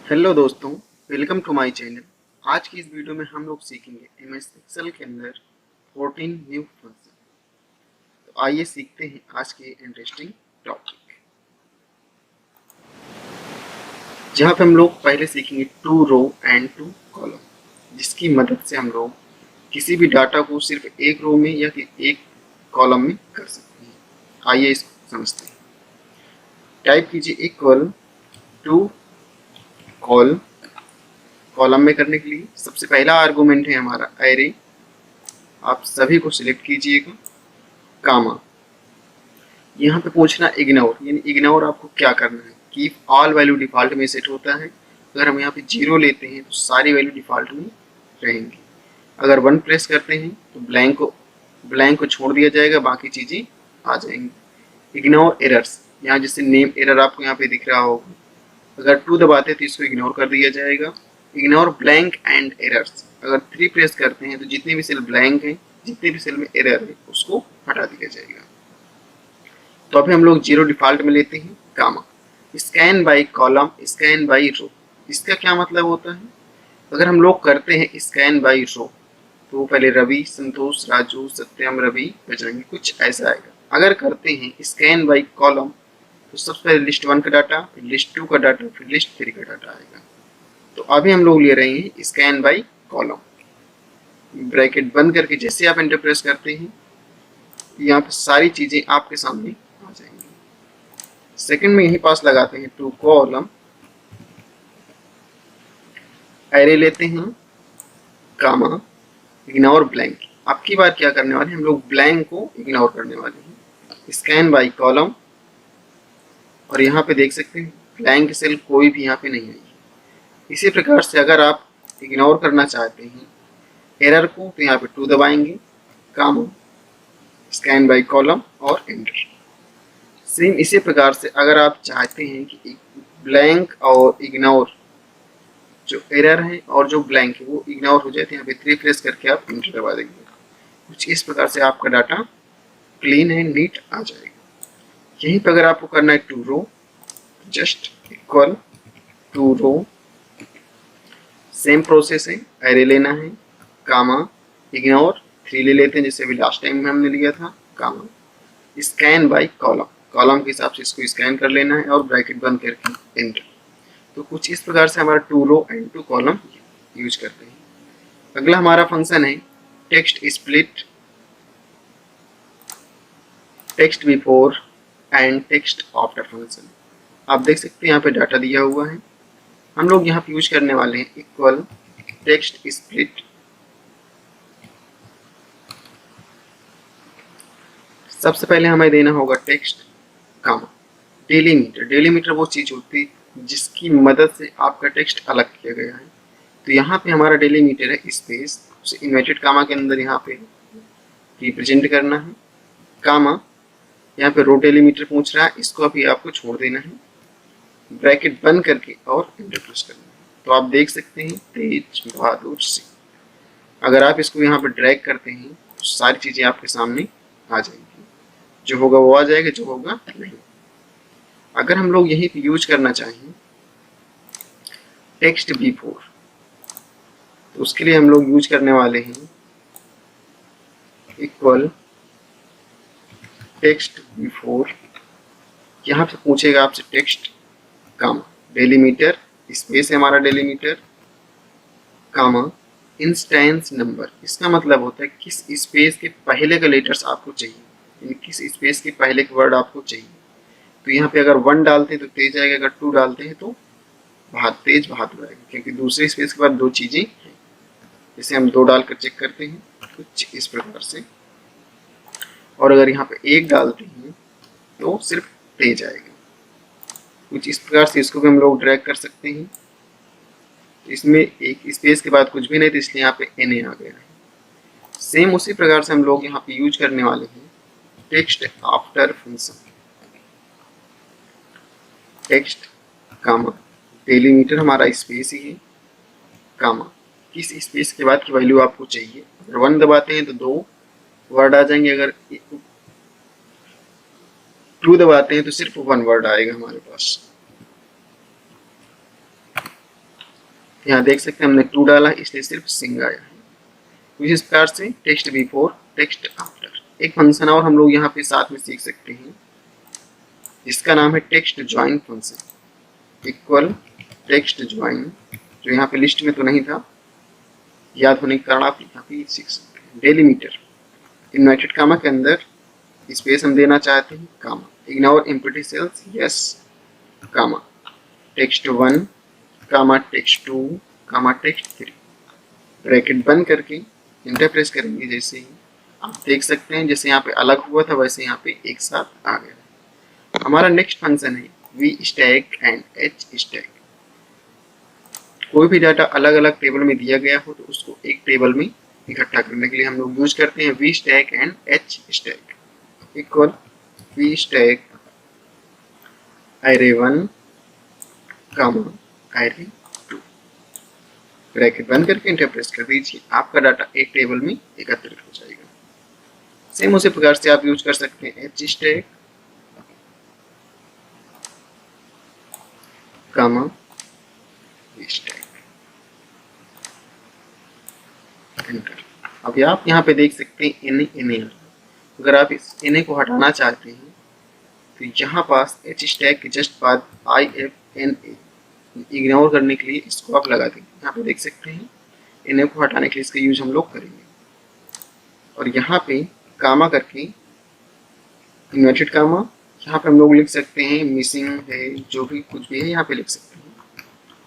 Hello दोस्तों, welcome to my channel. आज की इस वीडियो में हम लोग सीखेंगे एमएस एक्सेल के अंदर 14 न्यू फंक्शन। तो आइए सीखते हैं आज के इंटरेस्टिंग टॉपिक, जहाँ पे हम लोग पहले सीखेंगे to row and to column, जिसकी मदद से हम लोग किसी भी डाटा को सिर्फ एक रो में या कि एक कॉलम में कर सकते हैं। आइए इसको समझते हैं। टाइप कीजिए इक्वल टू कॉल। कॉलम में करने के लिए सबसे पहला आर्गुमेंट है हमारा एरे। आप सभी को सिलेक्ट कीजिएगा, कामा। यहाँ पे पूछना इग्नोर, यानी इग्नोर आपको क्या करना है। कीप ऑल वैल्यू डिफॉल्ट में सेट होता है। अगर हम यहाँ पे 0 लेते हैं तो सारी वैल्यू डिफॉल्ट में रहेंगी। अगर 1 प्रेस करते हैं तो ब्लैंक को छोड़ दिया जाएगा, बाकी चीज़ें आ जाएंगी। इग्नोर एरर्स, यहाँ जैसे नेम एरर आपको यहाँ पे दिख रहा होगा, अगर 2 दबाते हैं तो इसको इग्नोर कर दिया जाएगा। इग्नोर ब्लैंक एंड एरर्स, अगर 3 प्रेस करते हैं तो जितने भी सेल ब्लैंक हैं, जितने भी सेल में एरर है, उसको हटा दिया जाएगा। तो अभी हम लोग 0 डिफॉल्ट में लेते हैं, comma. Scan by column, scan by row, इसका क्या मतलब होता है। अगर हम लोग करते हैं स्कैन बाई रो तो पहले रवि, संतोष, राजू, सत्यम, रवि बजरंगी, कुछ ऐसा आएगा। अगर करते हैं स्कैन बाई कॉलम तो सबसे पहले लिस्ट 1 का डाटा, फिर लिस्ट 2 का डाटा, फिर लिस्ट 3 का डाटा आएगा। तो अभी हम लोग ले रहे हैं स्कैन बाई कॉलम। ब्रैकेट बंद करके जैसे आप एंटर प्रेस करते हैं, यहाँ पे सारी चीजें आपके सामने आ जाएंगी। सेकंड में यही पास लगाते हैं टू कॉलम, एरे लेते हैं, कामा, इग्नोर ब्लैंक। अब की बार क्या करने वाले हैं, हम लोग ब्लैंक को इग्नोर करने वाले हैं। स्कैन बाई कॉलम, और यहाँ पे देख सकते हैं ब्लैंक सेल कोई भी यहाँ पे नहीं आई। इसी प्रकार से अगर आप इग्नोर करना चाहते हैं एरर को तो यहाँ पे 2 दबाएंगे, कामा, स्कैन बाई कॉलम और एंटर। सेम इसी प्रकार से अगर आप चाहते हैं कि ब्लैंक और इग्नोर, जो एरर है और जो ब्लैंक है वो इग्नोर हो जाए, तो यहाँ पे 3 प्रेस करके आप एंटर दबा देंगे। कुछ इस प्रकार से आपका डाटा क्लीन एंड नीट आ जाएगा। यहीं पर अगर आपको करना है to row, just equal to row, same process है, एरे लेना है, कामा, इग्नोर 3 ले लेते हैं जैसे अभी लास्ट टाइम में हमने लिया था, कामा, स्कैन बाई कॉलम, कॉलम के हिसाब से इसको स्कैन कर लेना है और ब्रैकेट बंद करके एंटर। तो कुछ इस प्रकार से हमारा to row and to column use करते हैं। अगला हमारा फंक्शन है text split, text before and text after function. आप देख सकते हैं यहाँ पे डाटा दिया हुआ है, हम लोग यहाँ पे यूज करने वाले हैं इक्वल टेक्स्ट स्प्लिट। सबसे पहले हमें देना होगा टेक्स्ट, कामा, डेलीमीटर। डेलीमीटर वो चीज होती है जिसकी मदद से आपका टेक्स्ट अलग किया गया है। तो यहाँ पे हमारा डेलीमीटर है स्पेस, उसे इन्वर्टेड कामा के अंदर यहाँ पे रिप्रेजेंट करना है, कामा। यहाँ पे रो डेलीमीटर पूछ रहा है, इसको अभी आपको छोड़ देना है, ब्रैकेट बंद करके और एंटर प्रेस करना है। तो आप देख सकते हैं तेज बहादुर सिंह। अगर आप इसको यहाँ पे ड्रैग करते हैं तो सारी चीजें आपके सामने आ जाएंगी, जो होगा वो आ जाएगा, जो होगा नहीं। अगर हम लोग यहीं पे यूज करना चाहें टेक्स्ट बिफोर, तो उसके लिए हम लोग यूज करने वाले हैं इक्वल टेक्स्ट बिफोर। यहाँ पे पूछेगा आपसे टेक्स्ट, कामा, डेलीमीटर, स्पेस है हमारा डेलीमीटर, कामा, इंस्टेंस नंबर। इसका मतलब होता है किस स्पेस के पहले का लेटर्स आपको चाहिए, यानी किस स्पेस के पहले के वर्ड आपको चाहिए। तो यहाँ पे अगर 1 डालते हैं तो तेज आएगा, अगर 2 डालते हैं तो तेज बहादुर आएगा, क्योंकि दूसरे स्पेस के बाद 2 चीजें हैं। जैसे हम 2 डालकर चेक करते हैं कुछ इस प्रकार से, और अगर यहाँ पे 1 डालते हैं तो सिर्फ तेज आएगा। कुछ इस प्रकार से इसको भी हम लोग ड्रैग कर सकते हैं। इसमें एक स्पेस के बाद कुछ भी नहीं, तो इसलिए यहाँ पे एन आ गया है। सेम उसी प्रकार से हम लोग यहाँ पे यूज करने वाले हैं टेक्स्ट आफ्टर फंक्शन। टेक्स्ट, कामा, डेलीमीटर हमारा स्पेस ही है, कामा, किस स्पेस के बाद की वैल्यू आपको चाहिए। अगर 1 दबाते हैं तो 2 वर्ड आ जाएंगे, अगर 2 दबाते हैं तो सिर्फ 1 वर्ड आएगा हमारे पास। यहाँ देख सकते हैं हमने टू डाला इसलिए सिर्फ सिंग आया है। तो इस प्रकार से टेक्स्ट बिफोर टेक्स्ट आफ्टर। एक फंक्शन और हम लोग यहाँ पे साथ में सीख सकते हैं, इसका नाम है text join function. Equal text join, जो यहाँ पे लिस्ट में तो नहीं था, याद होने के कारण आप यहाँ पे सीख सकते हैं। डेलीमीटर, इन्वर्टेड कामा के अंदर स्पेस हम देना चाहते हैं, कामा। इग्नोर एम्प्टी सेल्स, यस, कामा। टेक्स्ट 1 कामा टेक्स्ट 2 कामा टेक्स्ट 3, ब्रैकेट बंद करके इंटर प्रेस करेंगे। जैसे ही आप देख सकते हैं जैसे यहाँ पे अलग हुआ था वैसे यहाँ पे एक साथ आ गया। हमारा नेक्स्ट फंक्शन है V stack and H stack. कोई भी डाटा अलग अलग टेबल में दिया गया हो तो उसको एक टेबल में इकट्ठा करने के लिए हम लोग यूज करते हैं V stack and H stack. Equal V stack array 1 comma array 2, bracket बंद करके इंटर प्रेस कर दीजिए। आपका डाटा एक टेबल में एकत्रित हो जाएगा। सेम उसी प्रकार से आप यूज कर सकते हैं H stack comma V stack, enter. अब आप यहाँ पे देख सकते हैं NA। अगर आप इस NA को हटाना चाहते हैं तो यहाँ पास एच स्टैक के जस्ट बाद IFNA इग्नोर करने के लिए इसको आप लगा देंगे। यहाँ पे देख सकते हैं NA को हटाने के लिए इसका यूज हम लोग करेंगे। और यहाँ पे कामा करके इन्वर्टेड कामा, यहाँ पे हम लोग लिख सकते हैं मिसिंग है, जो भी कुछ भी है यहाँ पे लिख सकते हैं,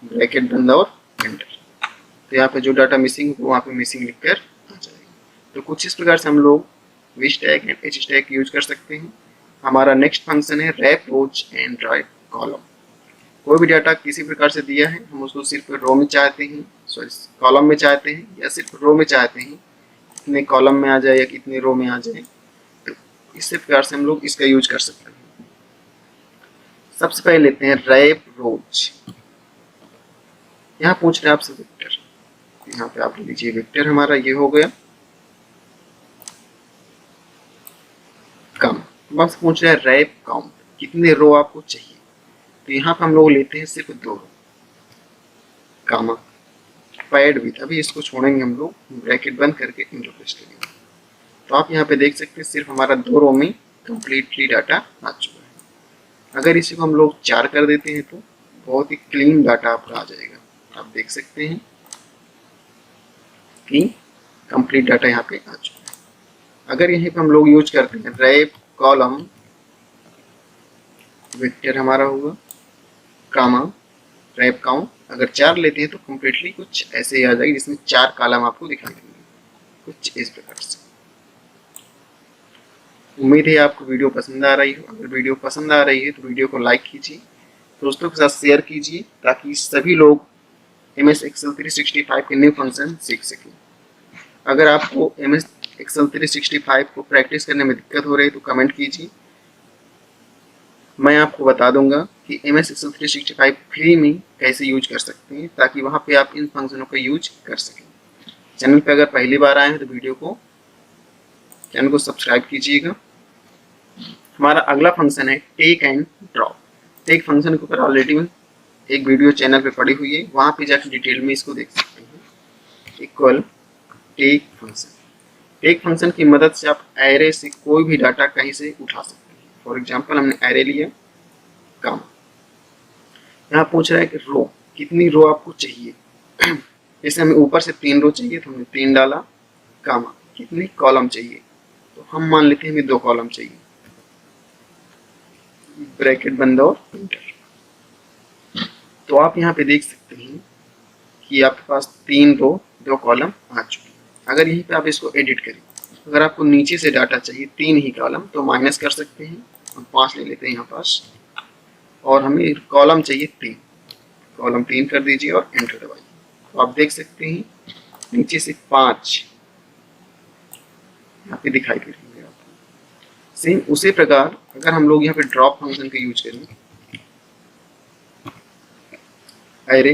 ब्रैकेट बंद और एंटर। तो यहाँ पे जो डाटा मिसिंग हो वहाँ पे मिसिंग लिखकर आ जाएगा। तो कुछ इस प्रकार से हम लोग V stack and H stack use कर सकते हैं। हमारा नेक्स्ट फंक्शन है wrap rows and right column. कोई भी डाटा किसी प्रकार से दिया है, हम उसको सिर्फ रो में चाहते हैं, सॉरी कॉलम में चाहते हैं, या सिर्फ रो में चाहते हैं, कितने कॉलम में आ जाए या कितने रो में आ जाए, तो इसी प्रकार से हम लोग इसका यूज कर सकते हैं। सबसे पहले लेते हैं रैप रोज। यहाँ पूछ रहे हैं आपसे वेक्टर, यहाँ पे आप लीजिए वेक्टर हमारा ये हो गया कम। बस पूछ रहे हैं रैप काउंट, कितने रो आपको चाहिए। तो यहाँ पे हम लोग लेते हैं सिर्फ 2 रो, कामा पैड विथ, अभी इसको छोड़ेंगे हम लोग, ब्रैकेट बंद करके इंटर प्रेस करेंगे। तो आप यहाँ पे देख सकते हैं सिर्फ हमारा 2 रो में कंप्लीटली डाटा आ चुका है। अगर इसी को हम लोग 4 कर देते हैं तो बहुत ही क्लीन डाटा आपका आ जाएगा। आप देख सकते हैं कि कंप्लीट डाटा यहाँ पे आ चुका है। अगर यहीं पे हम लोग यूज करते हैं रैप कॉलम, वेक्टर हमारा होगा कामा रैप काउंट, अगर 4 लेते हैं तो कंप्लीटली कुछ ऐसे ही आ जाएगी जिसमें 4 कॉलम आपको दिखाई देंगे, कुछ इस प्रकार से। उम्मीद है आपको वीडियो पसंद आ रही हो। अगर वीडियो पसंद आ रही है तो वीडियो को लाइक कीजिए, दोस्तों के साथ शेयर कीजिए, ताकि सभी लोग MS Excel 365 के न्यू फंक्शन सीख सकें। अगर आपको MS Excel 365 को प्रैक्टिस करने में दिक्कत हो रही है तो कमेंट कीजिए, मैं आपको बता दूंगा कि MS Excel 365 फ्री में कैसे यूज कर सकते हैं, ताकि वहां पे आप इन फंक्शनों का यूज कर सकें। चैनल पे अगर पहली बार आए हैं तो चैनल को सब्सक्राइब कीजिएगा। हमारा अगला फंक्शन है take and drop. Take function के ऊपर ऑलरेडी एक वीडियो चैनल पे पड़ी हुई है, वहां पे जाकर डिटेल में इसको देख सकते हैं। Equal take function, take function की मदद से आप एरे से कोई भी डाटा कहीं से उठा सकते हैं। फॉर एग्जांपल हमने एरे लिया काम, यहाँ पूछ रहा है कि रो, कितनी रो आपको चाहिए। जैसे हमें ऊपर से 3 रो चाहिए तो हमने 3 डाला, कामा कितनी कॉलम चाहिए, तो हम मान लेते हैं हमें 2 कॉलम चाहिए, ब्रैकेट बंद और इंटर। तो आप यहाँ पे देख सकते हैं कि आपके पास 3 रो 2 कॉलम आ चुके हैं। अगर यहीं पे आप इसको एडिट करें, अगर आपको नीचे से डाटा चाहिए 3 ही कॉलम तो माइनस कर सकते हैं, हम 5 ले लेते हैं यहाँ पास, और हमें कॉलम चाहिए 3, कॉलम 3 कर दीजिए और एंटर दबाइए। तो आप देख सकते हैं नीचे से 5 यहाँ पे दिखाई दे रही है आपको। सेम उसी प्रकार अगर हम लोग यहाँ पे ड्रॉप फंक्शन का यूज करें, एरे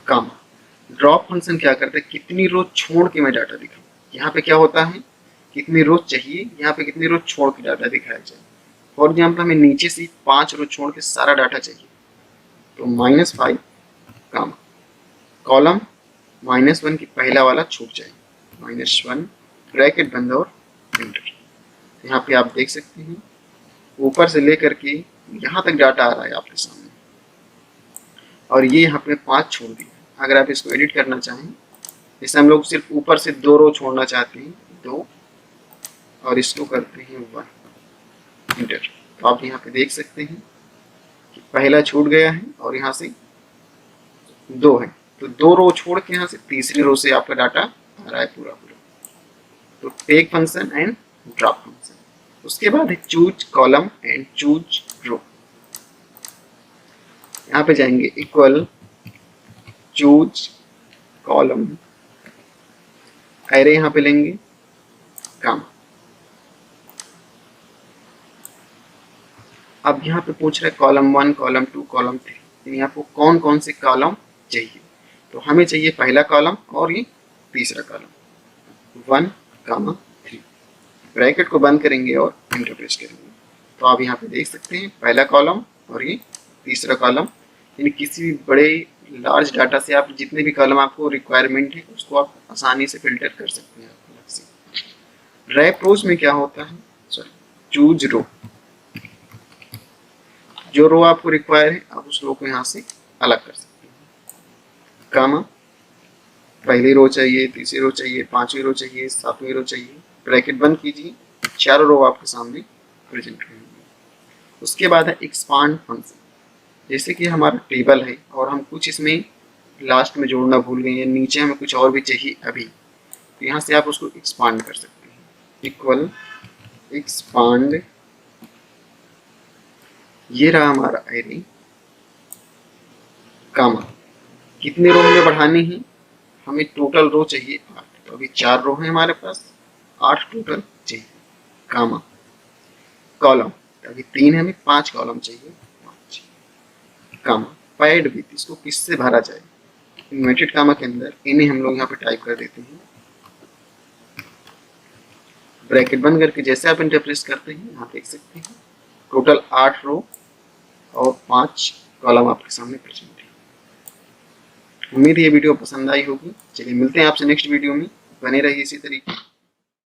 कम, ड्रॉप फंक्शन क्या करता है, कितनी रो छोड़ के मैं डाटा दिखाऊं। यहाँ पे क्या होता है, कितनी रो चाहिए, यहाँ पे कितनी रो छोड़ के डाटा दिखाया जाए। फॉर एग्जाम्पल हमें नीचे से 5 रो छोड़ के सारा डाटा चाहिए, तो -5 कामा, कॉलम -1 की पहला वाला छूट जाएगा, -1 ब्रैकेट बंद और एंटर। यहाँ पे आप देख सकते हैं ऊपर से लेकर के यहाँ तक डाटा आ रहा है आपके सामने, और ये यहाँ पे 5 छोड़ दिया। अगर आप इसको एडिट करना चाहें, जैसे हम लोग सिर्फ ऊपर से 2 रो छोड़ना चाहते हैं, 2, और इसको करते हैं 1 एंटर। तो आप यहाँ पे देख सकते हैं कि पहला छूट गया है और यहाँ से 2 है, तो 2 रो छोड़ के यहाँ से तीसरी रो से आपका डाटा आ रहा है पूरा पूरा। तो take function and drop function. उसके बाद है choose column and choose row. यहाँ पे जाएंगे इक्वल चूज कॉलम, एरे यहाँ पे लेंगे काम। अब यहाँ पे पूछ रहा है कॉलम 1, कॉलम 2, कॉलम 3, यानी आपको कौन कौन से कॉलम चाहिए। तो हमें चाहिए पहला कॉलम और ये तीसरा कॉलम, 1, 3। ब्रैकेट को बंद करेंगे और एंटर प्रेस करेंगे। तो आप यहाँ पे देख सकते हैं पहला कॉलम और ये तीसरा कॉलम, यानी किसी भी बड़े लार्ज डाटा से आप जितने भी कॉलम आपको रिक्वायरमेंट है उसको आप आसानी से फिल्टर कर सकते हैं। रैप रोज में क्या होता है, सॉरी चूज रो, जो रो आपको रिक्वायर है आप उस रो को यहाँ से अलग कर सकते हैं। कामा, पहली रो चाहिए, तीसरी रो चाहिए, 5वीं रो चाहिए, 7वीं रो चाहिए, ब्रैकेट बंद कीजिए, 4 रो आपके सामने प्रेजेंट होंगे। उसके बाद है एक्सपांड फंक्शन। जैसे कि हमारा टेबल है और हम कुछ इसमें लास्ट में जोड़ना भूल गए, या नीचे हमें कुछ और भी चाहिए अभी, तो यहाँ से आप उसको एक्सपांड कर सकते हैं। इक्वल एक्सपांड, ये रहा हमारा एरे, कामा, कितने रो में बढ़ानी है, हमें टोटल रो चाहिए 8, तो अभी 4 रो है हमारे पास, 8 टोटल चाहिए, कामा, कॉलम, अभी 3 है, हमें 5 कॉलम चाहिए, 5, कामा, पैड विथ, इसको किससे भरा जाए, इन्वर्टेड कामा के अंदर इन्हें हम लोग यहाँ पे टाइप कर देते हैं, ब्रैकेट बंद करके जैसे आप इंटर प्रेस करते हैं यहाँ देख सकते हैं टोटल 8 रो और 5 कॉलम आपके सामने प्रेजेंट है। उम्मीद है ये वीडियो पसंद आई होगी। चलिए मिलते हैं आपसे नेक्स्ट वीडियो में, बने रहिए इसी तरीके।